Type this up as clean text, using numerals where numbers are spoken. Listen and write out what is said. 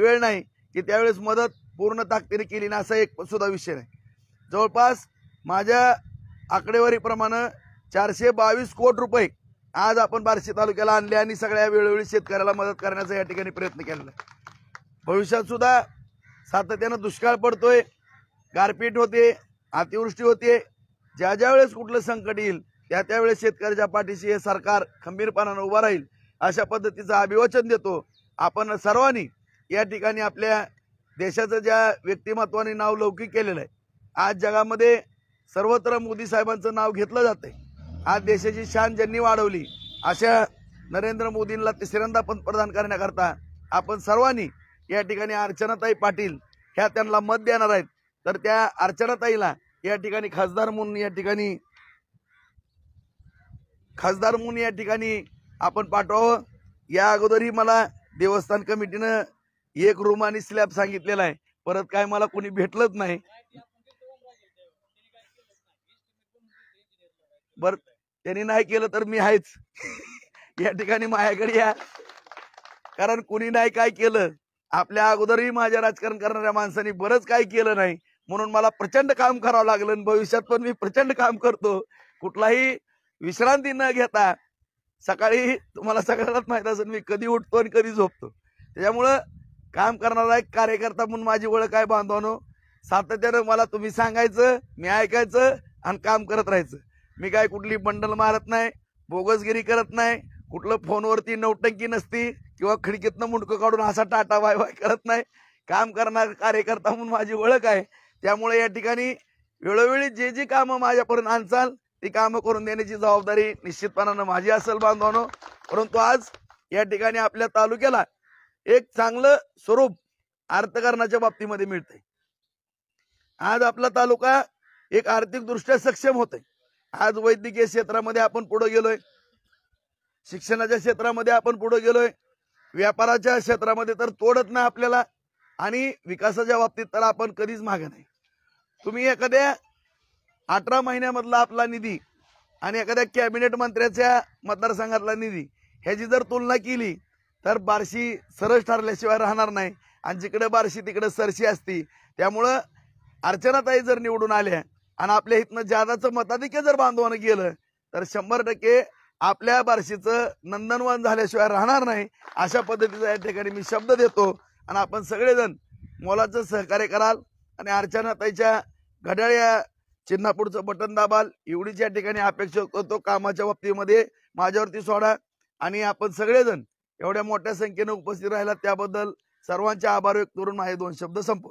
वेळ नाही की त्यावेळेस मदत पूर्ण ताकदीने केली ना, असा एक सुद्धा विषय नाही। जवळपास माझ्या आकडेवारीप्रमाणे 422 कोटी रुपये आज आपण बार्शी तालुक्याला आणले आणि सगळ्या वेळोवेळी शेतकऱ्याला मदत करण्याचा या ठिकाणी प्रयत्न केलेला आहे। भविष्यात सुद्धा सातत्यानं दुष्काळ पडतोय, गारपीट होते, अतिवृष्टी होते, ज्या वेळेस कुठलं संकट येईल त्यावेळेस शेतकऱ्याच्या पाठीशी हे सरकार खंबीरपणाने उभा राहील अशा पद्धतीचं अभिवचन देतो। आपण सर्वांनी या ठिकाणी आपल्या देशाचं ज्या व्यक्तिमत्वाने नाव लौकिक केलेलं आहे, आज जगामध्ये सर्वत्र मोदी साहेबांचं नाव घेतलं जातंय। आज देशाची शान ज्यांनी वाढवली अशा नरेंद्र मोदींना तिसऱ्यांदा पंतप्रधान करण्याकरता आपण सर्वांनी या ठिकाणी अर्चनाताई पाटील ह्या त्यांना मत देणार आहेत, तर त्या अर्चनाताईला या ठिकाणी खासदार म्हणून या ठिकाणी आपण पाठवावं। या अगोदरही मला देवस्थान कमिटीनं एक रूम आणि स्लॅब सांगितलेला आहे, परत काय मला कोणी भेटलंच नाही। बर, त्यांनी नाही केलं तर मी आहेच या ठिकाणी माझ्याकडे या, कारण कोणी नाही काय केलं, आपल्या अगोदरही माझ्या राजकारण करणाऱ्या माणसांनी बरंच काय केलं नाही, म्हणून मला प्रचंड काम करावं लागलं आणि भविष्यात पण मी प्रचंड काम करतो, कुठलाही विश्रांती न घेता। सकाळी तुम्हाला सगळ्यांनाच माहित असेल मी कधी उठतो आणि कधी झोपतो, त्याच्यामुळं काम करणारा एक कार्यकर्ता म्हणून माझी ओळख आहे बांधवानो। सातत्यानं मला तुम्ही सांगायचं, मी ऐकायचं आणि काम करत राहायचं। मी काय कुठली बंडल मारत नाही, बोगसगिरी करत नाही, कुठलं फोनवरती नौटंकी नसती किंवा खिडकीतनं मुंडकं काढून असा टाटा वाय वाय करत नाही। काम करणारा कार्यकर्ता म्हणून माझी ओळख आहे, त्यामुळे या ठिकाणी वेळोवेळी जे कामं माझ्यापर्यंत आणचाल ती कामं करून देण्याची जबाबदारी निश्चितपणानं माझी असेल बांधवानो। परंतु आज या ठिकाणी आपल्या तालुक्याला एक चांगलं स्वरूप अर्थकारणाच्या बाबतीमध्ये मिळतंय। आज आपला तालुका एक आर्थिक दृष्ट्या सक्षम होतोय। आज वैद्यकीय क्षेत्रामध्ये आपण पुढे गेलोय, शिक्षणाच्या क्षेत्रामध्ये आपण पुढे गेलोय, व्यापाराच्या क्षेत्रामध्ये तर तोडत नाही आपल्याला, आणि विकासाच्या बाबतीत तर आपण कधीच मागे नाही। तुम्ही एखाद्या 18 महिन्यामधला आपला निधी आणि एखाद्या कॅबिनेट मंत्र्याच्या मतदारसंघातला निधी ह्याची जर तुलना केली तर बार्शी सरस ठरल्याशिवाय राहणार नाही, आणि जिकडे बार्शी तिकडे सरशी असती। त्यामुळं अर्चनाताई जर निवडून आल्या आणि आपल्या इथनं जादाचं मताधिक्य जर बांधवानं गेलं तर 100% आपल्या बार्शीचं नंदनवन झाल्याशिवाय राहणार नाही, अशा पद्धतीचा या ठिकाणी मी शब्द देतो। आणि आपण सगळेजण मोलाचं सहकार्य कराल आणि अर्चनाताईच्या घड्याळ्या चिन्हापुढचं बटन दाबाल एवढीच या ठिकाणी अपेक्षा करतो। कामाच्या बाबतीमध्ये माझ्यावरती सोडा, आणि आपण सगळेजण एवढ्या मोठ्या संख्येने उपस्थित राहिला त्याबद्दल सर्वांचे आभार व्यक्त करून माझे 2 शब्द संपवतो।